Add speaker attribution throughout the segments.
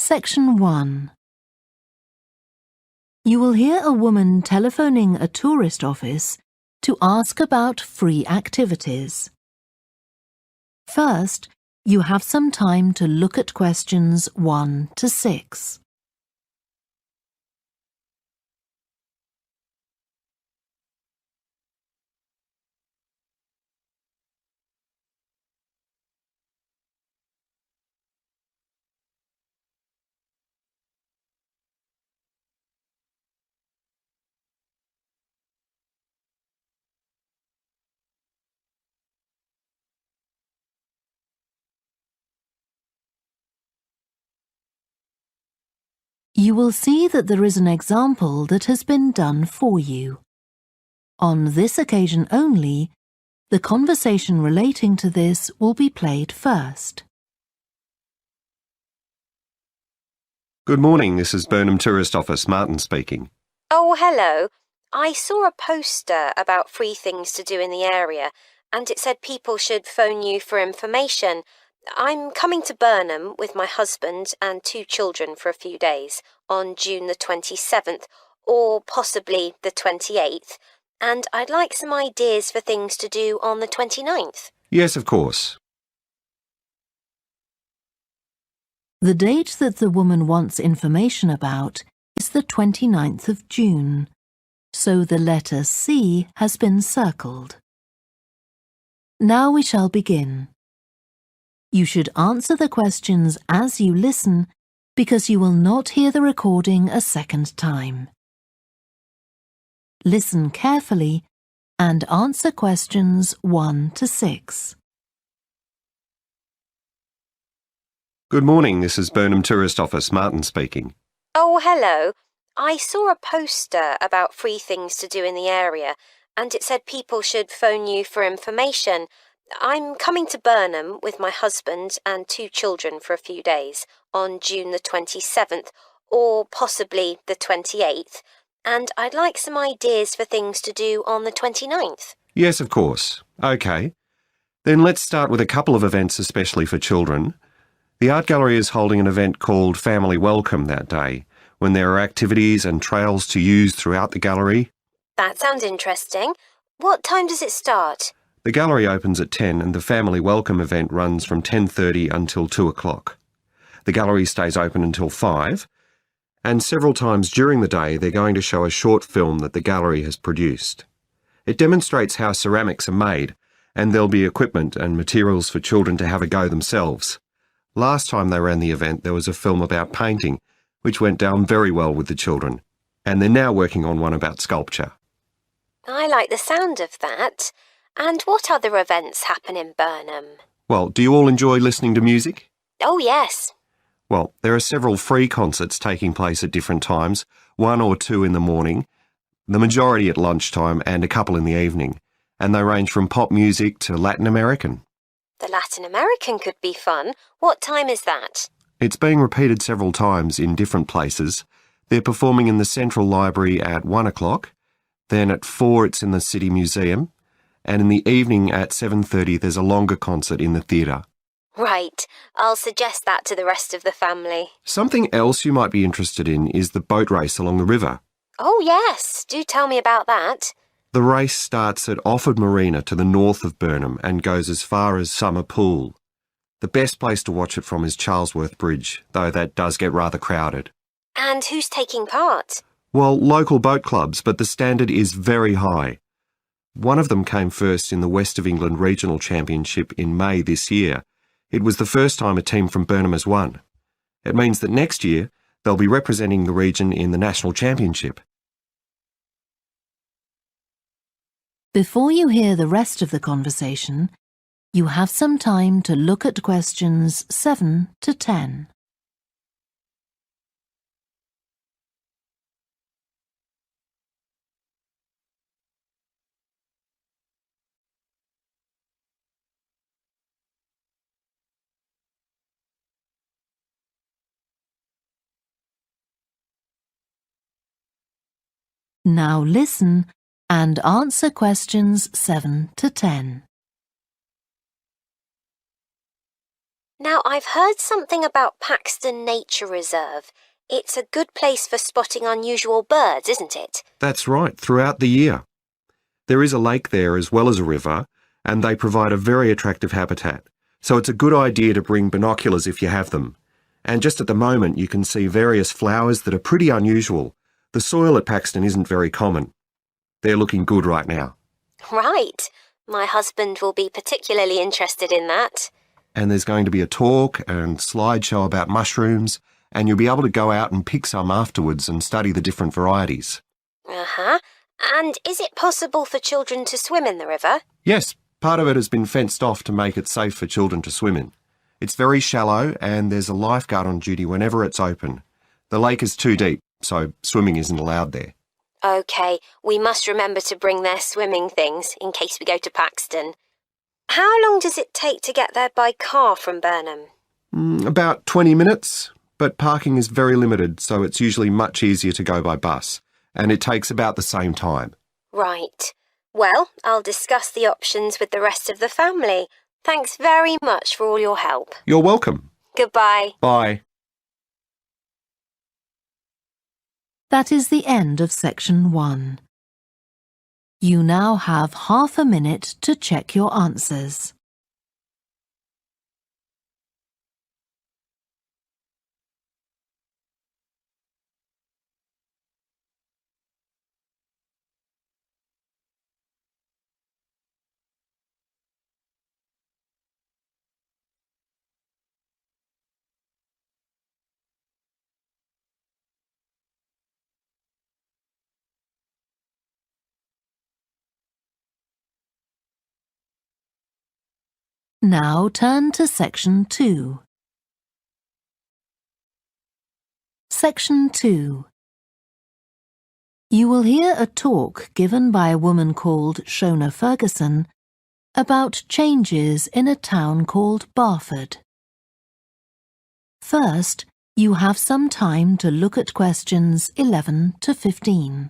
Speaker 1: Section 1. You will hear a woman telephoning a tourist office to ask about free activities. First, you have some time to look at questions 1 to 6. You will see that there is an example that has been done for you. On this occasion only, the conversation relating to this will be played first.
Speaker 2: Good morning, this is Burnham Tourist Office, Martin speaking.
Speaker 3: Oh, hello. I saw a poster about free things to do in the area, and it said people should phone you for information. I'm coming to Burnham with my husband and 2 children for a few days on June the 27th, or possibly the 28th, and I'd like some ideas for things to do on the 29th.
Speaker 2: Yes, of course.
Speaker 1: The date that the woman wants information about is the 29th of June, so the letter C has been circled. Now we shall begin. You should answer the questions as you listen because you will not hear the recording a second time. Listen carefully and answer questions 1 to 6.
Speaker 2: Good morning, this is Burnham Tourist Office, Martin speaking.
Speaker 3: Oh, hello. I saw a poster about free things to do in the area, and it said people should phone you for information. I'm coming to Burnham with my husband and 2 children for a few days on June the 27th, or possibly the 28th, and I'd like some ideas for things to do on the 29th.
Speaker 2: Yes, of course. OK. Then let's start with a couple of events especially for children. The art gallery is holding an event called Family Welcome that day, when there are activities and trails to use throughout the gallery.
Speaker 3: That sounds interesting. What time does it start?
Speaker 2: The gallery opens at 10 and the Family Welcome event runs from 10:30 until 2 o'clock. The gallery stays open until 5, and several times during the day they're going to show a short film that the gallery has produced. It demonstrates how ceramics are made, and there'll be equipment and materials for children to have a go themselves. Last time they ran the event there was a film about painting, which went down very well with the children, and they're now working on one about sculpture.
Speaker 3: I like the sound of that. And what other events happen in Burnham?
Speaker 2: Well, do you all enjoy listening to music?
Speaker 3: Oh, yes.
Speaker 2: Well, there are several free concerts taking place at different times, 1 or 2 in the morning, the majority at lunchtime and a couple in the evening, and they range from pop music to Latin American.
Speaker 3: The Latin American could be fun. What time is that?
Speaker 2: It's being repeated several times in different places. They're performing in the Central Library at 1 o'clock, then at 4 it's in the City Museum, and in the evening at 7:30 there's a longer concert in the theatre.
Speaker 3: Right. I'll suggest that to the rest of the family.
Speaker 2: Something else you might be interested in is the boat race along the river.
Speaker 3: Oh, yes. Do tell me about that.
Speaker 2: The race starts at Offord Marina to the north of Burnham and goes as far as Summer Pool. The best place to watch it from is Charlesworth Bridge, though that does get rather crowded.
Speaker 3: And who's taking part?
Speaker 2: Well, local boat clubs, but the standard is very high. One of them came first in the West of England Regional Championship in May this year. It was the first time a team from Burnham has won. It means that next year they'll be representing the region in the National Championship.
Speaker 1: Before you hear the rest of the conversation, you have some time to look at questions 7 to 10. Now listen and answer questions 7 to 10.
Speaker 3: Now, I've heard something about Paxton Nature Reserve. It's a good place for spotting unusual birds, isn't it?
Speaker 2: That's right, throughout the year. There is a lake there as well as a river, and they provide a very attractive habitat. So it's a good idea to bring binoculars if you have them. And just at the moment you can see various flowers that are pretty unusual. The soil at Paxton isn't very common. They're looking good right now.
Speaker 3: Right. My husband will be particularly interested in that.
Speaker 2: And there's going to be a talk and slideshow about mushrooms, and you'll be able to go out and pick some afterwards and study the different varieties.
Speaker 3: Uh-huh. And is it possible for children to swim in the river?
Speaker 2: Yes, part of it has been fenced off to make it safe for children to swim in. It's very shallow and there's a lifeguard on duty whenever it's open. The lake is too deep, so swimming isn't allowed there.
Speaker 3: OK, we must remember to bring their swimming things in case we go to Paxton. How long does it take to get there by car from Burnham?
Speaker 2: About 20 minutes, but parking is very limited, so it's usually much easier to go by bus, and it takes about the same time.
Speaker 3: Right. Well, I'll discuss the options with the rest of the family. Thanks very much for all your help.
Speaker 2: You're welcome.
Speaker 3: Goodbye.
Speaker 2: Bye.
Speaker 1: That is the end of section 1. You now have half a minute to check your answers. Now turn to section 2. Section 2. You will hear a talk given by a woman called Shona Ferguson about changes in a town called Barford. First, you have some time to look at questions 11 to 15.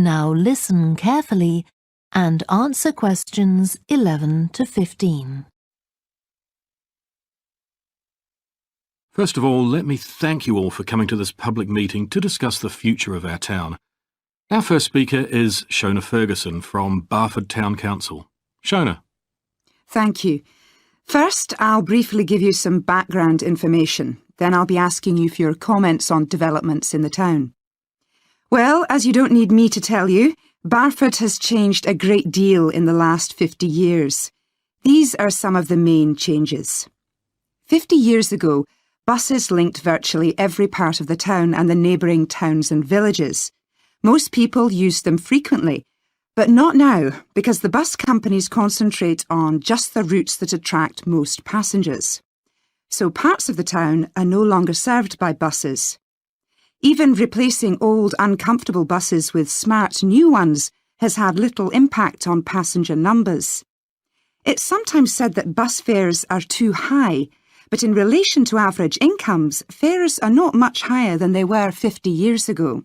Speaker 1: Now listen carefully and answer questions 11 to 15.
Speaker 4: First of all, let me thank you all for coming to this public meeting to discuss the future of our town. Our first speaker is Shona Ferguson from Barford Town Council. Shona.
Speaker 5: Thank you. First, I'll briefly give you some background information. Then I'll be asking you for your comments on developments in the town. Well, as you don't need me to tell you, Barford has changed a great deal in the last 50 years. These are some of the main changes. 50 years ago, buses linked virtually every part of the town and the neighbouring towns and villages. Most people used them frequently, but not now, because the bus companies concentrate on just the routes that attract most passengers. So parts of the town are no longer served by buses. Even replacing old, uncomfortable buses with smart new ones has had little impact on passenger numbers. It's sometimes said that bus fares are too high, but in relation to average incomes, fares are not much higher than they were 50 years ago.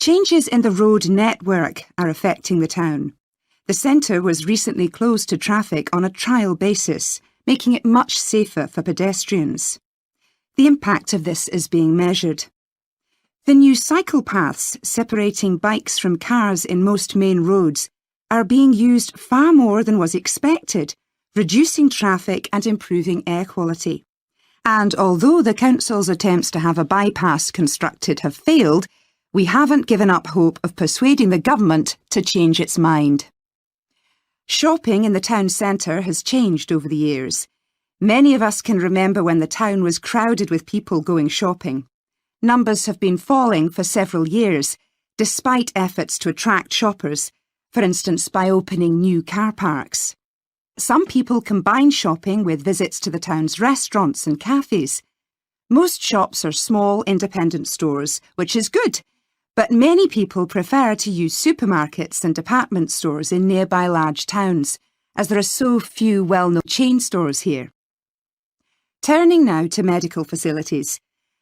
Speaker 5: Changes in the road network are affecting the town. The centre was recently closed to traffic on a trial basis, making it much safer for pedestrians. The impact of this is being measured. The new cycle paths separating bikes from cars in most main roads are being used far more than was expected, reducing traffic and improving air quality. And although the council's attempts to have a bypass constructed have failed, we haven't given up hope of persuading the government to change its mind. Shopping in the town centre has changed over the years. Many of us can remember when the town was crowded with people going shopping. Numbers have been falling for several years, despite efforts to attract shoppers, for instance by opening new car parks. Some people combine shopping with visits to the town's restaurants and cafes. Most shops are small, independent stores, which is good, but many people prefer to use supermarkets and department stores in nearby large towns, as there are so few well-known chain stores here. Turning now to medical facilities.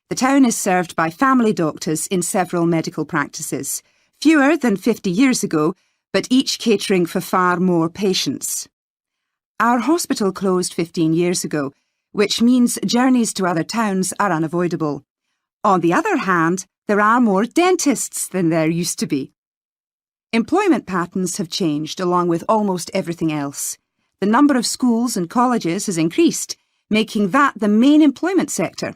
Speaker 5: The town is served by family doctors in several medical practices, fewer than 50 years ago, but each catering for far more patients. Our hospital closed 15 years ago, which means journeys to other towns are unavoidable. On the other hand, there are more dentists than there used to be. Employment patterns have changed along with almost everything else. The number of schools and colleges has increased, making that the main employment sector.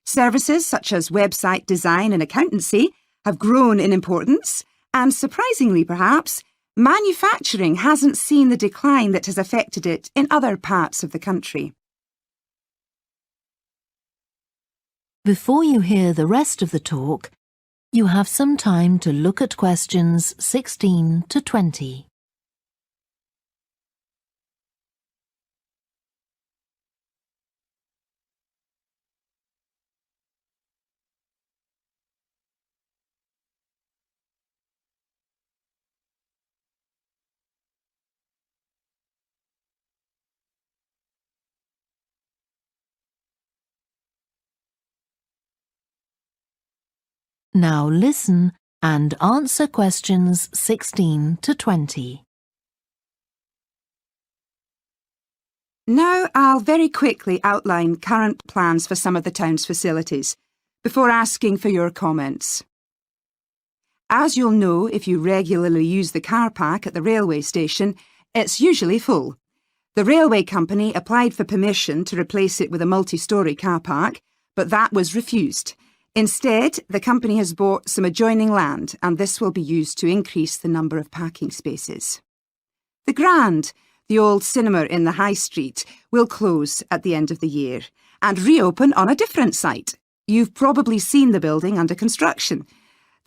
Speaker 5: Services such as website design and accountancy have grown in importance, and surprisingly perhaps, manufacturing hasn't seen the decline that has affected it in other parts of the country.
Speaker 1: Before you hear the rest of the talk, you have some time to look at questions 16 to 20. Now listen and answer questions 16 to 20.
Speaker 5: Now I'll very quickly outline current plans for some of the town's facilities, before asking for your comments. As you'll know if you regularly use the car park at the railway station, it's usually full. The railway company applied for permission to replace it with a multi-storey car park, but that was refused. Instead, the company has bought some adjoining land, and this will be used to increase the number of parking spaces. The Grand, the old cinema in the High Street, will close at the end of the year and reopen on a different site. You've probably seen the building under construction.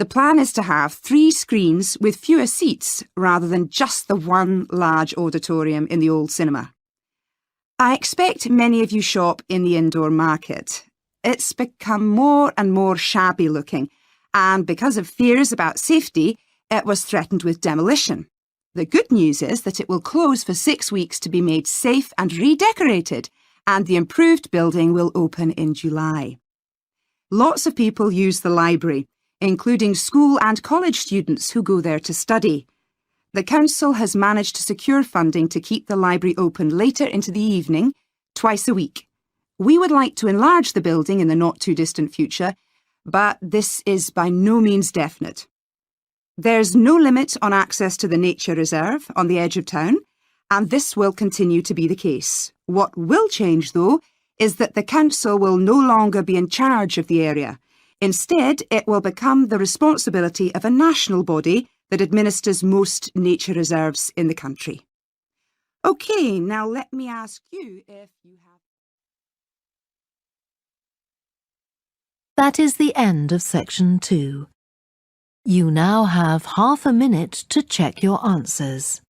Speaker 5: The plan is to have 3 screens with fewer seats rather than just the one large auditorium in the old cinema. I expect many of you shop in the indoor market. It's become more and more shabby looking, and because of fears about safety, it was threatened with demolition. The good news is that it will close for 6 weeks to be made safe and redecorated, and the improved building will open in July. Lots of people use the library, including school and college students who go there to study. The council has managed to secure funding to keep the library open later into the evening, twice a week. We would like to enlarge the building in the not-too-distant future, but this is by no means definite. There's no limit on access to the nature reserve on the edge of town, and this will continue to be the case. What will change, though, is that the council will no longer be in charge of the area. Instead, it will become the responsibility of a national body that administers most nature reserves in the country. OK, now let me ask you if you have...
Speaker 1: That is the end of section 2. You now have half a minute to check your answers.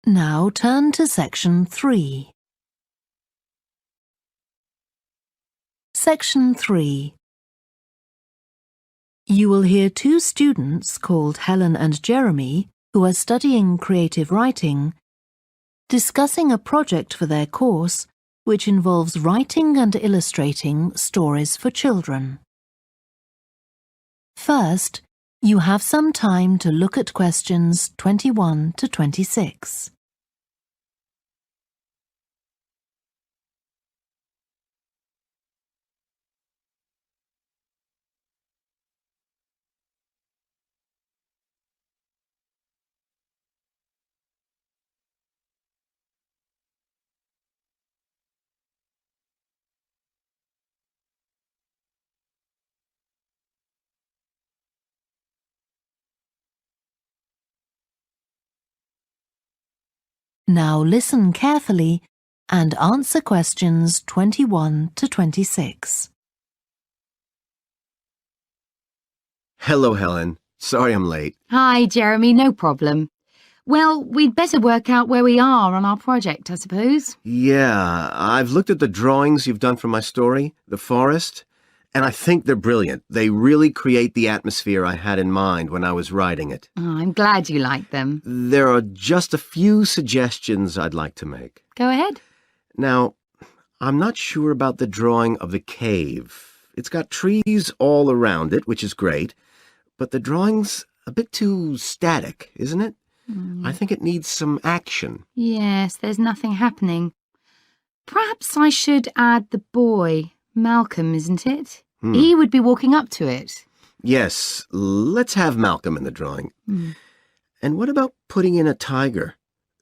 Speaker 1: Now turn to section 3. Section 3. You will hear 2 students called Helen and Jeremy, who are studying creative writing, discussing a project for their course which involves writing and illustrating stories for children. First, you have some time to look at questions 21 to 26. Now listen carefully and answer questions 21 to 26.
Speaker 6: Hello, Helen. Sorry I'm late.
Speaker 7: Hi, Jeremy, no problem. Well, we'd better work out where we are on our project, I suppose.
Speaker 6: Yeah, I've looked at the drawings you've done for my story, The Forest, and I think they're brilliant. They really create the atmosphere I had in mind when I was writing it.
Speaker 7: Oh, I'm glad you like them.
Speaker 6: There are just a few suggestions I'd like to make.
Speaker 7: Go ahead.
Speaker 6: Now, I'm not sure about the drawing of the cave. It's got trees all around it, which is great, but the drawing's a bit too static, isn't it? I think it needs some action.
Speaker 7: Yes, there's nothing happening. Perhaps I should add the boy, Malcolm, isn't it? He would be walking up to it.
Speaker 6: Yes, let's have Malcolm in the drawing. And what about putting in a tiger?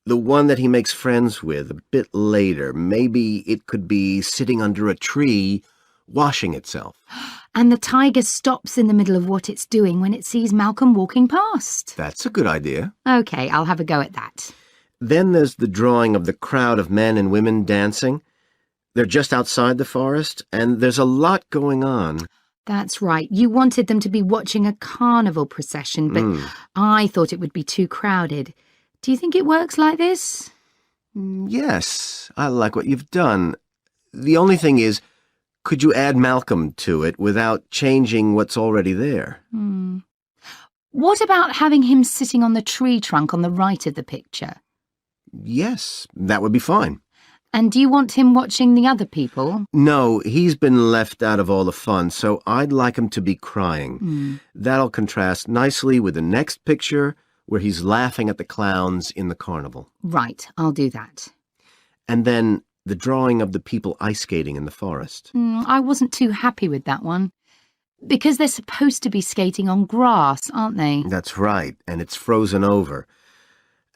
Speaker 6: The one that he makes friends with a bit later. Maybe it could be sitting under a tree, washing itself.
Speaker 7: And the tiger stops in the middle of what it's doing when it sees Malcolm walking past.
Speaker 6: That's a good idea.
Speaker 7: OK, I'll have a go at that.
Speaker 6: Then there's the drawing of the crowd of men and women dancing. They're just outside the forest, and there's a lot going on.
Speaker 7: That's right. You wanted them to be watching a carnival procession, but I thought it would be too crowded. Do you think it works like this?
Speaker 6: Yes, I like what you've done. The only thing is, could you add Malcolm to it without changing what's already there?
Speaker 7: What about having him sitting on the tree trunk on the right of the picture?
Speaker 6: Yes, that would be fine.
Speaker 7: And do you want him watching the other people?
Speaker 6: No, he's been left out of all the fun, so I'd like him to be crying. That'll contrast nicely with the next picture where he's laughing at the clowns in the carnival.
Speaker 7: Right, I'll do that.
Speaker 6: And then the drawing of the people ice skating in the forest.
Speaker 7: I wasn't too happy with that one. Because they're supposed to be skating on grass, aren't they?
Speaker 6: That's right, and it's frozen over.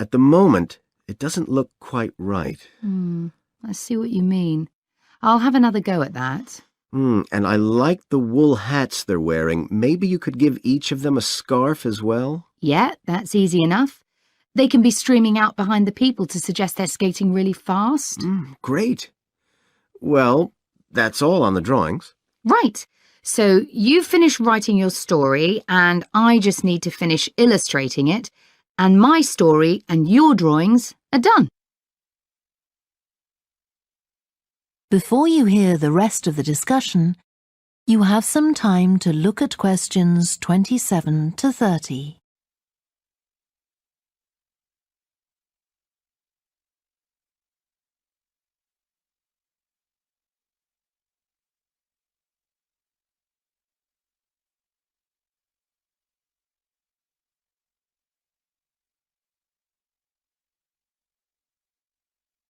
Speaker 6: At the moment, it doesn't look quite right.
Speaker 7: I see what you mean. I'll have another go at that.
Speaker 6: And I like the wool hats they're wearing. Maybe you could give each of them a scarf as well?
Speaker 7: Yeah, that's easy enough. They can be streaming out behind the people to suggest they're skating really fast.
Speaker 6: Great. Well, that's all on the drawings.
Speaker 7: Right. So you've finished writing your story and I just need to finish illustrating it, and my story and your drawings are done.
Speaker 1: Before you hear the rest of the discussion, you have some time to look at questions 27 to 30.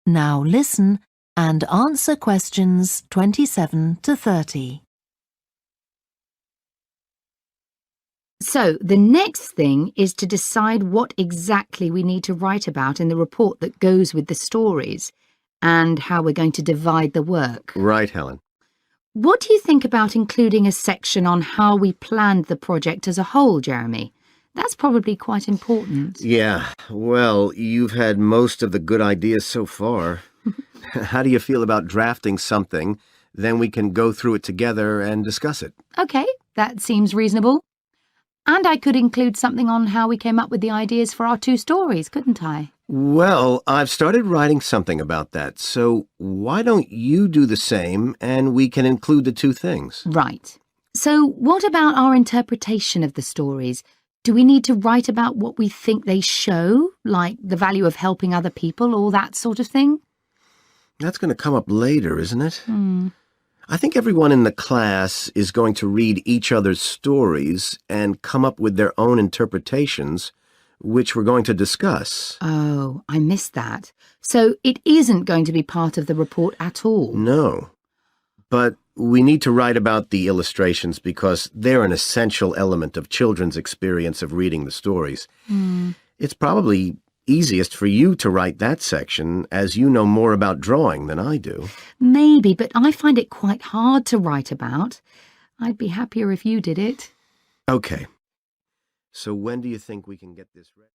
Speaker 1: Now listen and answer questions 27 to 30.
Speaker 7: So the next thing is to decide what exactly we need to write about in the report that goes with the stories and how we're going to divide the work.
Speaker 6: Right, Helen.
Speaker 7: What do you think about including a section on how we planned the project as a whole, Jeremy? That's probably quite important.
Speaker 6: Yeah, well, you've had most of the good ideas so far. How do you feel about drafting something? Then we can go through it together and discuss it.
Speaker 7: OK, that seems reasonable. And I could include something on how we came up with the ideas for our two stories, couldn't I?
Speaker 6: Well, I've started writing something about that, so why don't you do the same and we can include the two things?
Speaker 7: Right. So what about our interpretation of the stories? Do we need to write about what we think they show, like the value of helping other people or that sort of thing?
Speaker 6: That's going to come up later, isn't it? I think everyone in the class is going to read each other's stories and come up with their own interpretations, which we're going to discuss.
Speaker 7: Oh, I missed that. So it isn't going to be part of the report at all?
Speaker 6: No. But we need to write about the illustrations because they're an essential element of children's experience of reading the stories. It's probably easiest for you to write that section, as you know more about drawing than I do.
Speaker 7: Maybe, but I find it quite hard to write about. I'd be happier if you did it.
Speaker 6: Okay. So when do you think we can get this ready?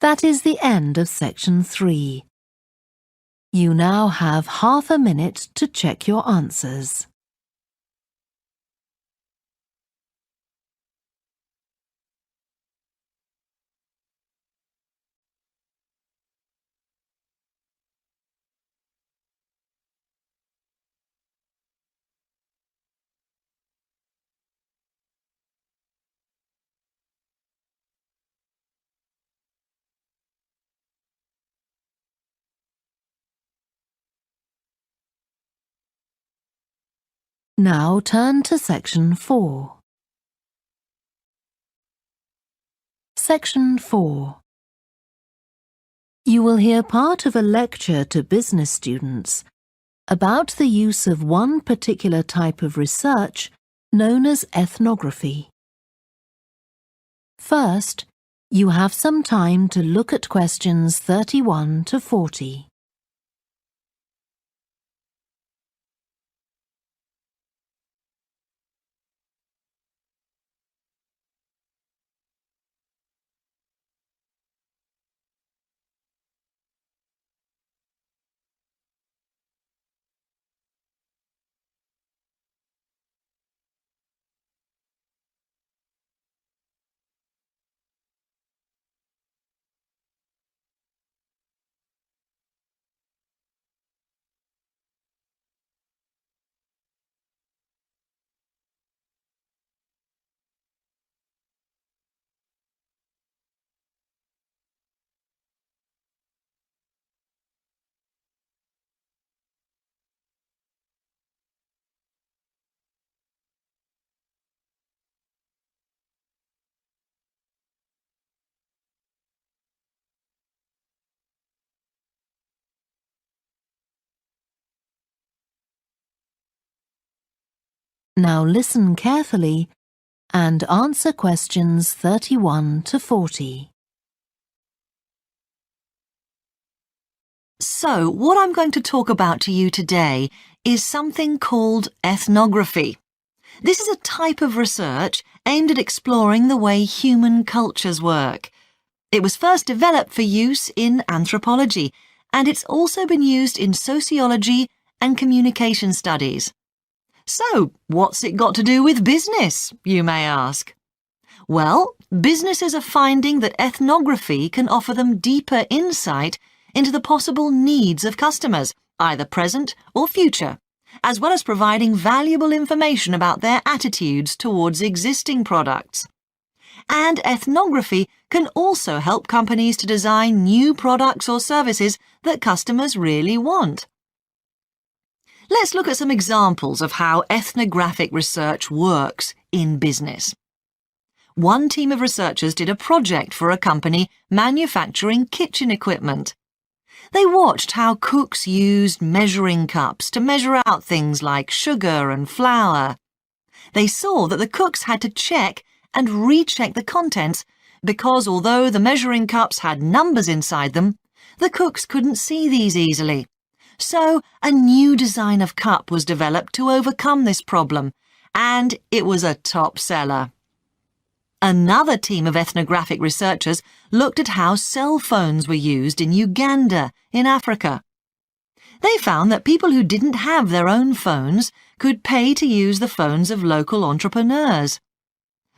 Speaker 1: That is the end of section 3. You now have half a minute to check your answers. Now turn to section 4. Section 4. You will hear part of a lecture to business students about the use of one particular type of research known as ethnography. First, you have some time to look at questions 31 to 40. Now listen carefully and answer questions 31 to 40.
Speaker 8: So, what I'm going to talk about to you today is something called ethnography. This is a type of research aimed at exploring the way human cultures work. It was first developed for use in anthropology, and it's also been used in sociology and communication studies. So, what's it got to do with business, you may ask? Well, businesses are finding that ethnography can offer them deeper insight into the possible needs of customers, either present or future, as well as providing valuable information about their attitudes towards existing products. And ethnography can also help companies to design new products or services that customers really want. Let's look at some examples of how ethnographic research works in business. One team of researchers did a project for a company manufacturing kitchen equipment. They watched how cooks used measuring cups to measure out things like sugar and flour. They saw that the cooks had to check and recheck the contents because although the measuring cups had numbers inside them, the cooks couldn't see these easily. So a new design of cup was developed to overcome this problem, and it was a top seller. Another team of ethnographic researchers looked at how cell phones were used in Uganda, in Africa. They found that people who didn't have their own phones could pay to use the phones of local entrepreneurs.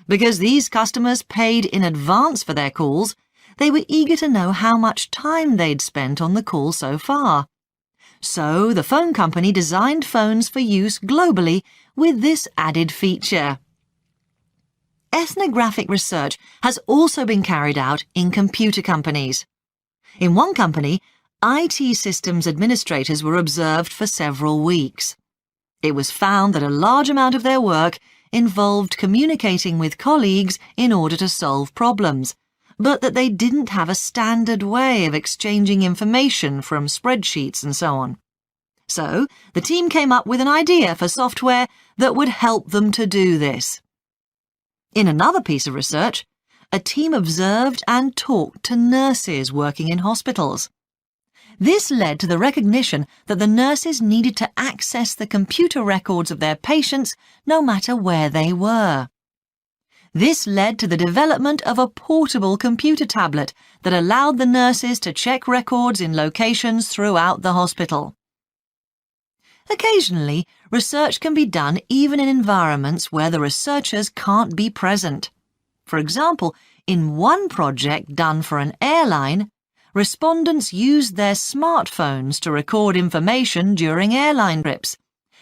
Speaker 8: Because these customers paid in advance for their calls, they were eager to know how much time they'd spent on the call so far. So the phone company designed phones for use globally with this added feature. Ethnographic research has also been carried out in computer companies. In one company, IT systems administrators were observed for several weeks. It was found that a large amount of their work involved communicating with colleagues in order to solve problems, but that they didn't have a standard way of exchanging information from spreadsheets and so on. So, the team came up with an idea for software that would help them to do this. In another piece of research, a team observed and talked to nurses working in hospitals. This led to the recognition that the nurses needed to access the computer records of their patients no matter where they were. This led to the development of a portable computer tablet that allowed the nurses to check records in locations throughout the hospital. Occasionally, research can be done even in environments where the researchers can't be present. For example, in one project done for an airline, respondents used their smartphones to record information during airline trips,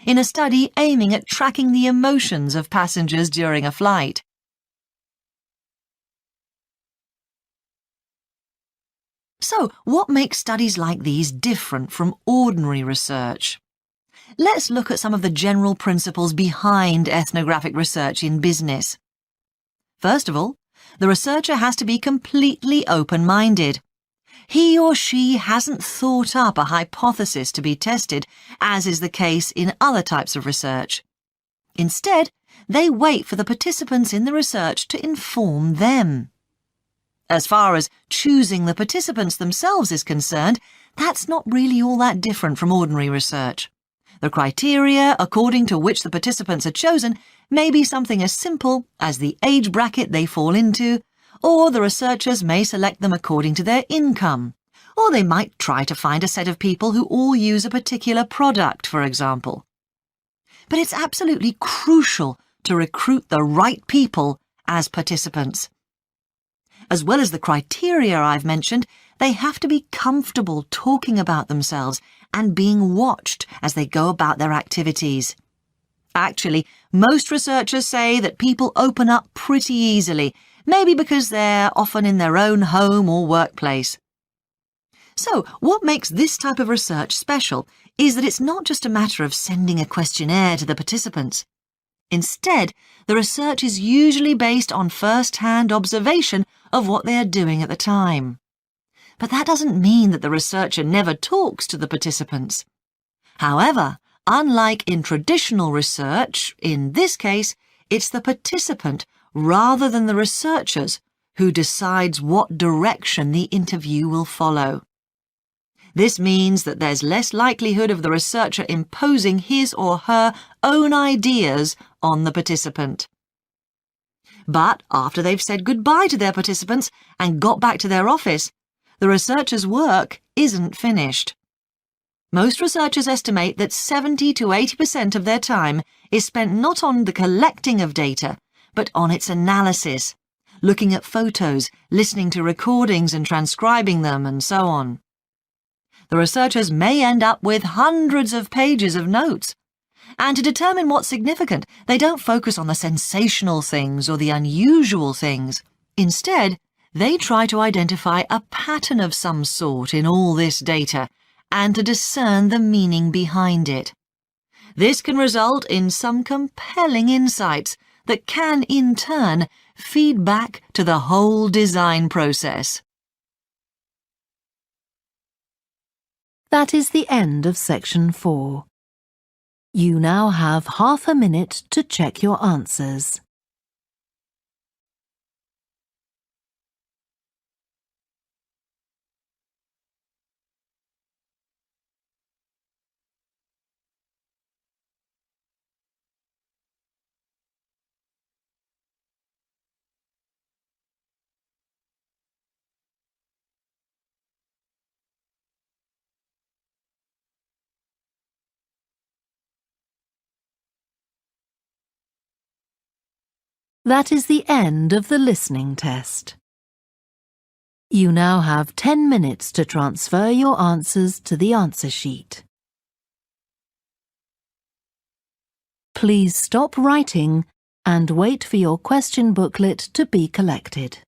Speaker 8: in a study aiming at tracking the emotions of passengers during a flight. So, what makes studies like these different from ordinary research? Let's look at some of the general principles behind ethnographic research in business. First of all, the researcher has to be completely open-minded. He or she hasn't thought up a hypothesis to be tested, as is the case in other types of research. Instead, they wait for the participants in the research to inform them. As far as choosing the participants themselves is concerned, that's not really all that different from ordinary research. The criteria according to which the participants are chosen may be something as simple as the age bracket they fall into, or the researchers may select them according to their income, or they might try to find a set of people who all use a particular product, for example. But it's absolutely crucial to recruit the right people as participants. As well as the criteria I've mentioned, they have to be comfortable talking about themselves and being watched as they go about their activities. Actually, most researchers say that people open up pretty easily, maybe because they're often in their own home or workplace. So, what makes this type of research special is that it's not just a matter of sending a questionnaire to the participants. Instead, the research is usually based on first-hand observation of what they are doing at the time. But that doesn't mean that the researcher never talks to the participants. However, unlike in traditional research, in this case, it's the participant rather than the researchers who decides what direction the interview will follow. This means that there's less likelihood of the researcher imposing his or her own ideas on the participant. But after they've said goodbye to their participants and got back to their office, the researcher's work isn't finished. Most researchers estimate that 70 to 80% of their time is spent not on the collecting of data, but on its analysis, looking at photos, listening to recordings and transcribing them, and so on. The researchers may end up with hundreds of pages of notes. And to determine what's significant, they don't focus on the sensational things or the unusual things. Instead, they try to identify a pattern of some sort in all this data and to discern the meaning behind it. This can result in some compelling insights that can, in turn, feed back to the whole design process.
Speaker 1: That is the end of section 4. You now have half a minute to check your answers. That is the end of the listening test. You now have 10 minutes to transfer your answers to the answer sheet. Please stop writing and wait for your question booklet to be collected.